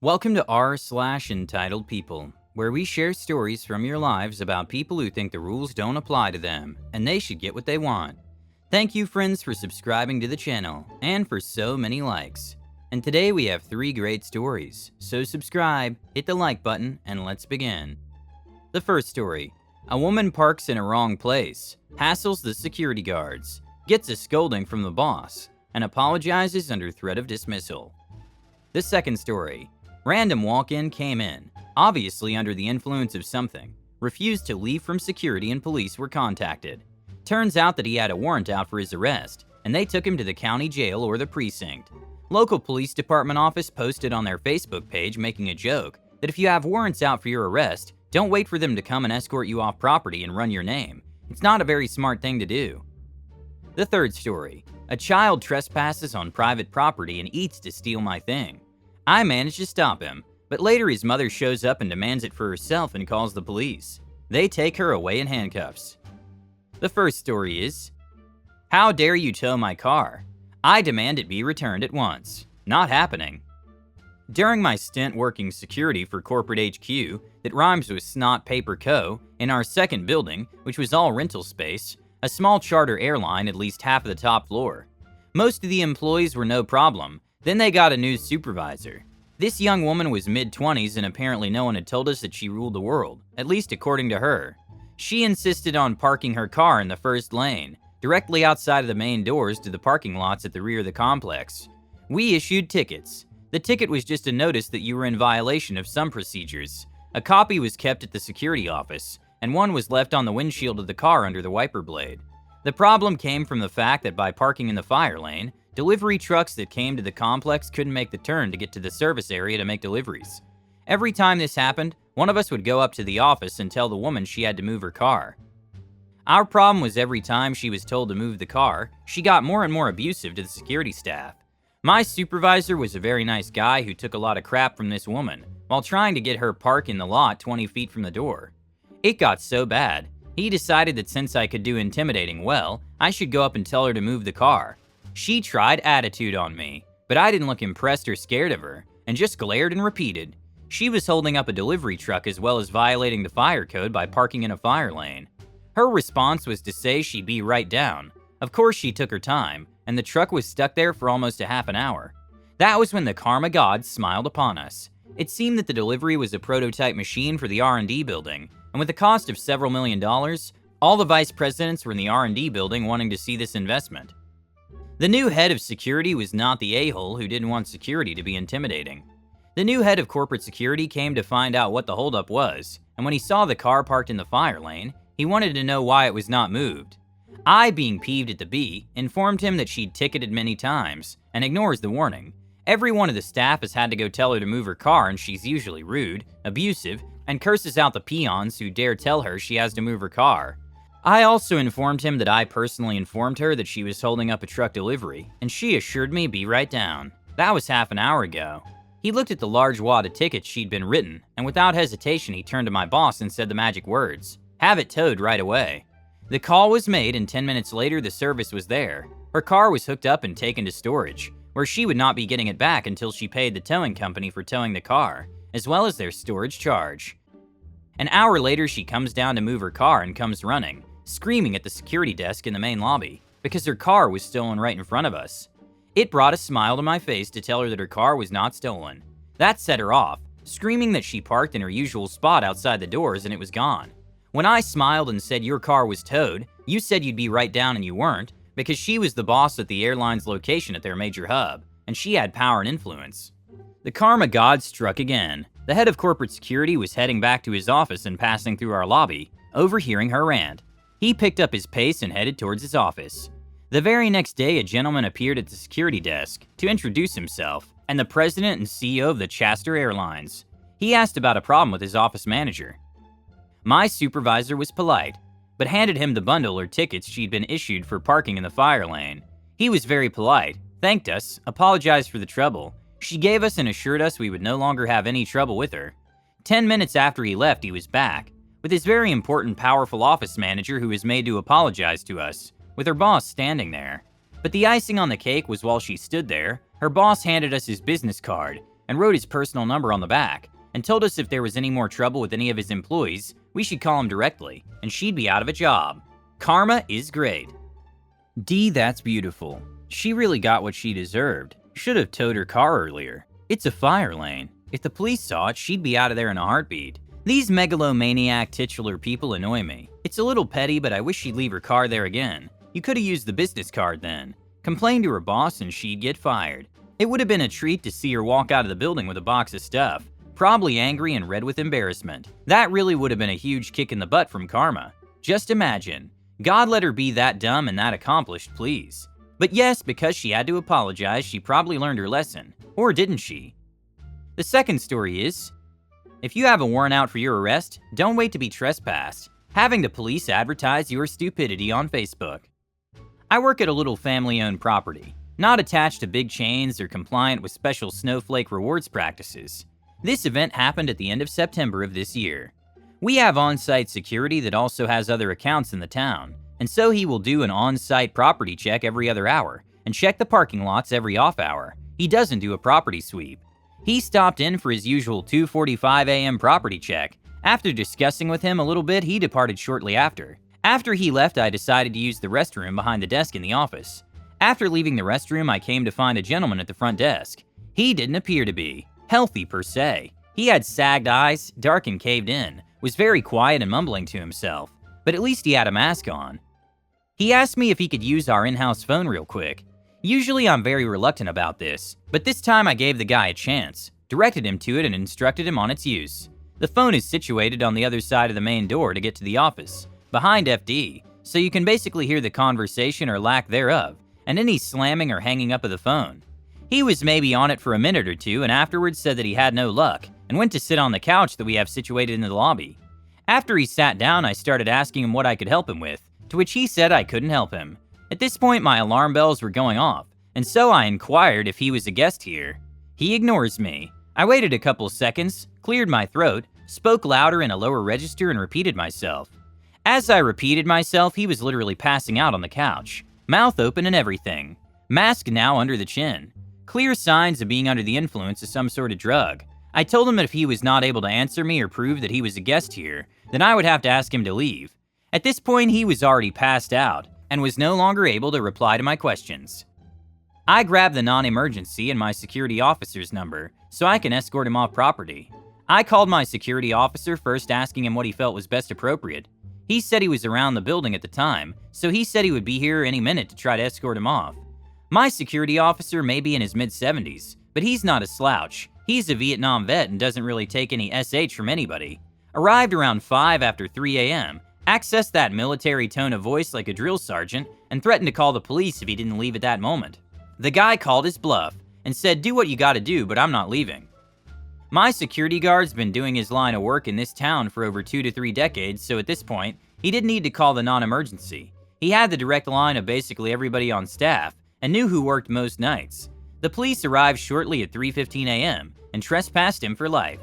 Welcome to r/entitled people, where we share stories from your lives about people who think the rules don't apply to them and they should get what they want. Thank you, friends, for subscribing to the channel and for so many likes. And today we have 3 great stories, so subscribe, hit the like button, and let's begin. The first story: a woman parks in a wrong place, hassles the security guards, gets a scolding from the boss, and apologizes under threat of dismissal. The second story: random walk-in came in, obviously under the influence of something, refused to leave from security and police were contacted. Turns out that he had a warrant out for his arrest, and they took him to the county jail or the precinct. Local police department office posted on their Facebook page making a joke that if you have warrants out for your arrest, don't wait for them to come and escort you off property and run your name. It's not a very smart thing to do. The third story: a child trespasses on private property and eats to steal my thing. I managed to stop him, but later his mother shows up and demands it for herself and calls the police. They take her away in handcuffs. The first story is: how dare you tow my car? I demand it be returned at once. Not happening. During my stint working security for corporate HQ that rhymes with Snot Paper Co. in our second building, which was all rental space, a small charter airline at least half of the top floor. Most of the employees were no problem. Then they got a new supervisor. This young woman was mid-20s and apparently no one had told us that she ruled the world, at least according to her. She insisted on parking her car in the first lane, directly outside of the main doors to the parking lots at the rear of the complex. We issued tickets. The ticket was just a notice that you were in violation of some procedures. A copy was kept at the security office, and one was left on the windshield of the car under the wiper blade. The problem came from the fact that by parking in the fire lane, delivery trucks that came to the complex couldn't make the turn to get to the service area to make deliveries. Every time this happened, one of us would go up to the office and tell the woman she had to move her car. Our problem was every time she was told to move the car, she got more and more abusive to the security staff. My supervisor was a very nice guy who took a lot of crap from this woman while trying to get her park in the lot 20 feet from the door. It got so bad, he decided that since I could do intimidating well, I should go up and tell her to move the car. She tried attitude on me, but I didn't look impressed or scared of her, and just glared and repeated. She was holding up a delivery truck as well as violating the fire code by parking in a fire lane. Her response was to say she'd be right down. Of course she took her time, and the truck was stuck there for almost a half an hour. That was when the karma gods smiled upon us. It seemed that the delivery was a prototype machine for the R&D building, and with a cost of several $1,000,000, all the vice presidents were in the R&D building wanting to see this investment. The new head of security was not the a-hole who didn't want security to be intimidating. The new head of corporate security came to find out what the holdup was, and when he saw the car parked in the fire lane, he wanted to know why it was not moved. I, being peeved at the bee, informed him that she'd ticketed many times, and ignores the warning. Every one of the staff has had to go tell her to move her car, and she's usually rude, abusive, and curses out the peons who dare tell her she has to move her car. I also informed him that I personally informed her that she was holding up a truck delivery, and she assured me be right down. That was half an hour ago. He looked at the large wad of tickets she'd been written, and without hesitation he turned to my boss and said the magic words: "Have it towed right away." The call was made, and 10 minutes later the service was there. Her car was hooked up and taken to storage, where she would not be getting it back until she paid the towing company for towing the car, as well as their storage charge. An hour later she comes down to move her car and comes running, screaming at the security desk in the main lobby because her car was stolen right in front of us. It brought a smile to my face to tell her that her car was not stolen. That set her off, screaming that she parked in her usual spot outside the doors and it was gone. When I smiled and said your car was towed, you said you'd be right down and you weren't, because she was the boss at the airline's location at their major hub, and she had power and influence. The karma god struck again. The head of corporate security was heading back to his office and passing through our lobby, overhearing her rant. He picked up his pace and headed towards his office. The very next day, a gentleman appeared at the security desk to introduce himself, and the president and CEO of the Chaster Airlines. He asked about a problem with his office manager. My supervisor was polite, but handed him the bundle or tickets she'd been issued for parking in the fire lane. He was very polite, thanked us, apologized for the trouble. She gave us and assured us we would no longer have any trouble with her. 10 minutes after he left, he was back, with his very important, powerful office manager who was made to apologize to us, with her boss standing there. But the icing on the cake was while she stood there, her boss handed us his business card, and wrote his personal number on the back and told us if there was any more trouble with any of his employees, we should call him directly and she'd be out of a job. Karma is great. D, that's beautiful. She really got what she deserved. Should have towed her car earlier. It's a fire lane. If the police saw it, she'd be out of there in a heartbeat. These megalomaniac titular people annoy me. It's a little petty, but I wish she'd leave her car there again. You could have used the business card then. Complain to her boss and she'd get fired. It would have been a treat to see her walk out of the building with a box of stuff, probably angry and red with embarrassment. That really would have been a huge kick in the butt from Karma. Just imagine. God let her be that dumb and that accomplished, please. But yes, because she had to apologize, she probably learned her lesson. Or didn't she? The second story is, if you have a warrant out for your arrest, don't wait to be trespassed, having the police advertise your stupidity on Facebook. I work at a little family-owned property, not attached to big chains or compliant with special snowflake rewards practices. This event happened at the end of September of this year. We have on-site security that also has other accounts in the town, and so he will do an on-site property check every other hour and check the parking lots every off hour. He doesn't do a property sweep. He stopped in for his usual 2:45 a.m. property check. After discussing with him a little bit, he departed shortly after. After he left, I decided to use the restroom behind the desk in the office. After leaving the restroom, I came to find a gentleman at the front desk. He didn't appear to be healthy per se. He had sagged eyes, dark and caved in, was very quiet and mumbling to himself, but at least he had a mask on. He asked me if he could use our in-house phone real quick. Usually I'm very reluctant about this, but this time I gave the guy a chance, directed him to it and instructed him on its use. The phone is situated on the other side of the main door to get to the office, behind FD, so you can basically hear the conversation or lack thereof, and any slamming or hanging up of the phone. He was maybe on it for a minute or two and afterwards said that he had no luck and went to sit on the couch that we have situated in the lobby. After he sat down, I started asking him what I could help him with, to which he said I couldn't help him. At this point, my alarm bells were going off, and so I inquired if he was a guest here. He ignores me. I waited a couple seconds, cleared my throat, spoke louder in a lower register and repeated myself. As I repeated myself, he was literally passing out on the couch, mouth open and everything, mask now under the chin. Clear signs of being under the influence of some sort of drug. I told him that if he was not able to answer me or prove that he was a guest here, then I would have to ask him to leave. At this point, he was already passed out and was no longer able to reply to my questions. I grabbed the non-emergency and my security officer's number so I can escort him off property. I called my security officer first, asking him what he felt was best appropriate. He said he was around the building at the time, so he said he would be here any minute to try to escort him off. My security officer may be in his mid-70s, but he's not a slouch. He's a Vietnam vet and doesn't really take any SH from anybody. Arrived around 5 after 3 a.m., accessed that military tone of voice like a drill sergeant, and threatened to call the police if he didn't leave at that moment. The guy called his bluff and said, "Do what you gotta do, but I'm not leaving." My security guard's been doing his line of work in this town for over 2 to 3 decades, so at this point, he didn't need to call the non-emergency. He had the direct line of basically everybody on staff and knew who worked most nights. The police arrived shortly at 3:15 a.m. and trespassed him for life.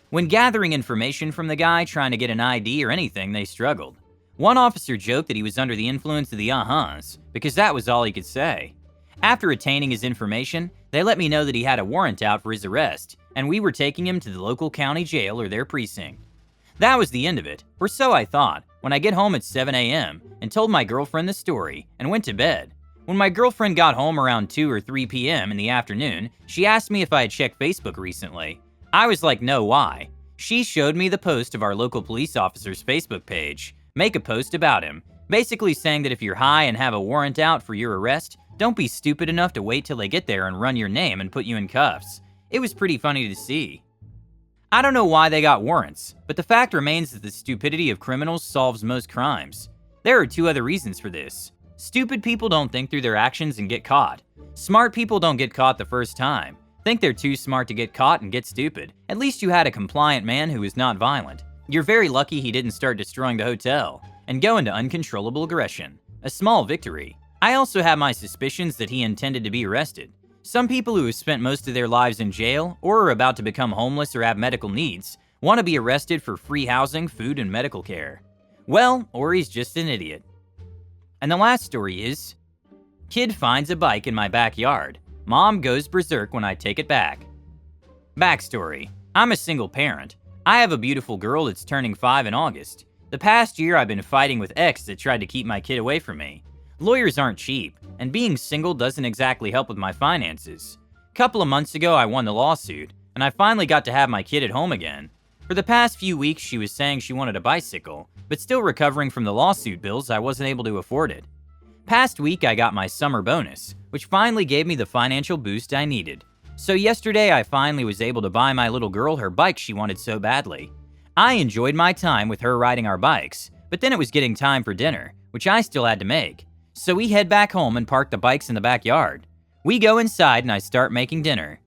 When gathering information from the guy trying to get an ID or anything, they struggled. One officer joked that he was under the influence of the uh-huhs, because that was all he could say. After attaining his information, they let me know that he had a warrant out for his arrest, and we were taking him to the local county jail or their precinct. That was the end of it, or so I thought, when I get home at 7 a.m. and told my girlfriend the story and went to bed. When my girlfriend got home around 2 or 3 p.m. in the afternoon, she asked me if I had checked Facebook recently. I was like, no, why? She showed me the post of our local police officer's Facebook page. Make a post about him, basically saying that if you're high and have a warrant out for your arrest, don't be stupid enough to wait till they get there and run your name and put you in cuffs. It was pretty funny to see. I don't know why they got warrants, but the fact remains that the stupidity of criminals solves most crimes. There are 2 other reasons for this. Stupid people don't think through their actions and get caught. Smart people don't get caught the first time. Think they're too smart to get caught and get stupid. At least you had a compliant man who is not violent. You're very lucky he didn't start destroying the hotel and go into uncontrollable aggression. A small victory. I also have my suspicions that he intended to be arrested. Some people who have spent most of their lives in jail or are about to become homeless or have medical needs want to be arrested for free housing, food, and medical care. Well, or he's just an idiot. And the last story is, kid finds a bike in my backyard. Mom goes berserk when I take it back. Backstory: I'm a single parent. I have a beautiful girl that's turning 5 in August. The past year I've been fighting with ex that tried to keep my kid away from me. Lawyers aren't cheap, and being single doesn't exactly help with my finances. Couple of months ago I won the lawsuit, and I finally got to have my kid at home again. For the past few weeks she was saying she wanted a bicycle, but still recovering from the lawsuit bills. I wasn't able to afford it. Past week I got my summer bonus, which finally gave me the financial boost I needed. So yesterday I finally was able to buy my little girl her bike she wanted so badly. I enjoyed my time with her riding our bikes, but then it was getting time for dinner, which I still had to make. So we head back home and park the bikes in the backyard. We go inside and I start making dinner.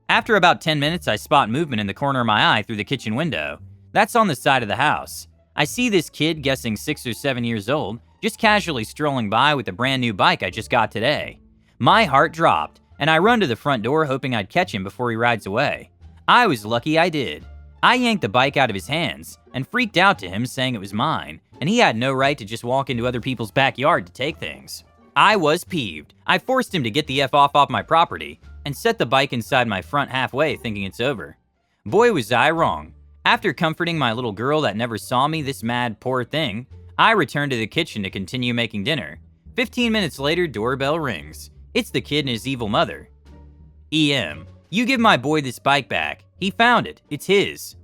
After about 10 minutes, I spot movement in the corner of my eye through the kitchen window. That's on the side of the house. I see this kid, guessing 6 or 7 years old, just casually strolling by with a brand new bike I just got today. My heart dropped, and I run to the front door hoping I'd catch him before he rides away. I was lucky I did. I yanked the bike out of his hands and freaked out to him, saying it was mine, and he had no right to just walk into other people's backyard to take things. I was peeved. I forced him to get the F off my property and set the bike inside my front halfway, thinking it's over. Boy, was I wrong. After comforting my little girl that never saw me, this mad, poor thing, I returned to the kitchen to continue making dinner. 15 minutes later, doorbell rings. It's the kid and his evil mother. EM, you give my boy this bike back. He found it. It's his.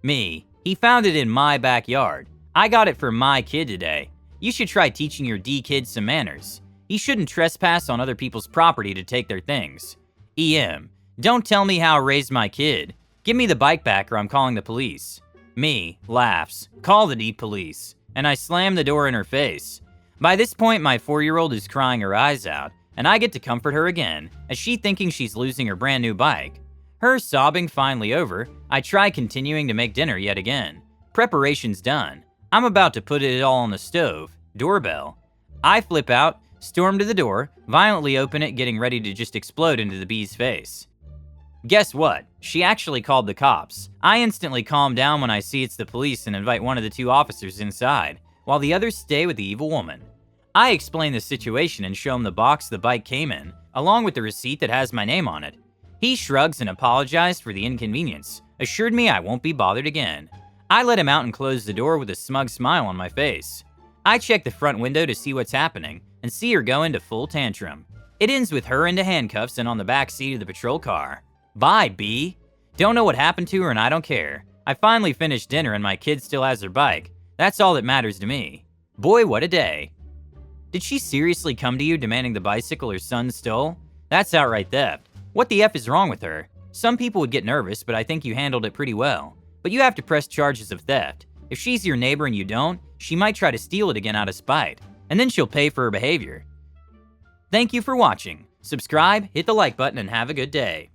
Me, he found it in my backyard. I got it for my kid today. You should try teaching your D kid some manners. He shouldn't trespass on other people's property to take their things. EM, don't tell me how I raised my kid. Give me the bike back or I'm calling the police. Me, laughs, call the D police, and I slam the door in her face. By this point, my 4-year-old is crying her eyes out, and I get to comfort her again, as she thinking she's losing her brand new bike. Her sobbing finally over, I try continuing to make dinner yet again. Preparation's done. I'm about to put it all on the stove. Doorbell. I flip out, storm to the door, violently open it, getting ready to just explode into the bee's face. Guess what? She actually called the cops. I instantly calm down when I see it's the police and invite one of the 2 officers inside, while the others stay with the evil woman. I explain the situation and show him the box the bike came in, along with the receipt that has my name on it. He shrugs and apologized for the inconvenience, assured me I won't be bothered again. I let him out and close the door with a smug smile on my face. I check the front window to see what's happening, and see her go into full tantrum. It ends with her into handcuffs and on the back seat of the patrol car. Bye, B. Don't know what happened to her and I don't care. I finally finished dinner and my kid still has her bike. That's all that matters to me. Boy, what a day. Did she seriously come to you demanding the bicycle her son stole? That's outright theft. What the F is wrong with her? Some people would get nervous, but I think you handled it pretty well. But you have to press charges of theft. If she's your neighbor and you don't, she might try to steal it again out of spite, and then she'll pay for her behavior. Thank you for watching. Subscribe, hit the like button, and have a good day.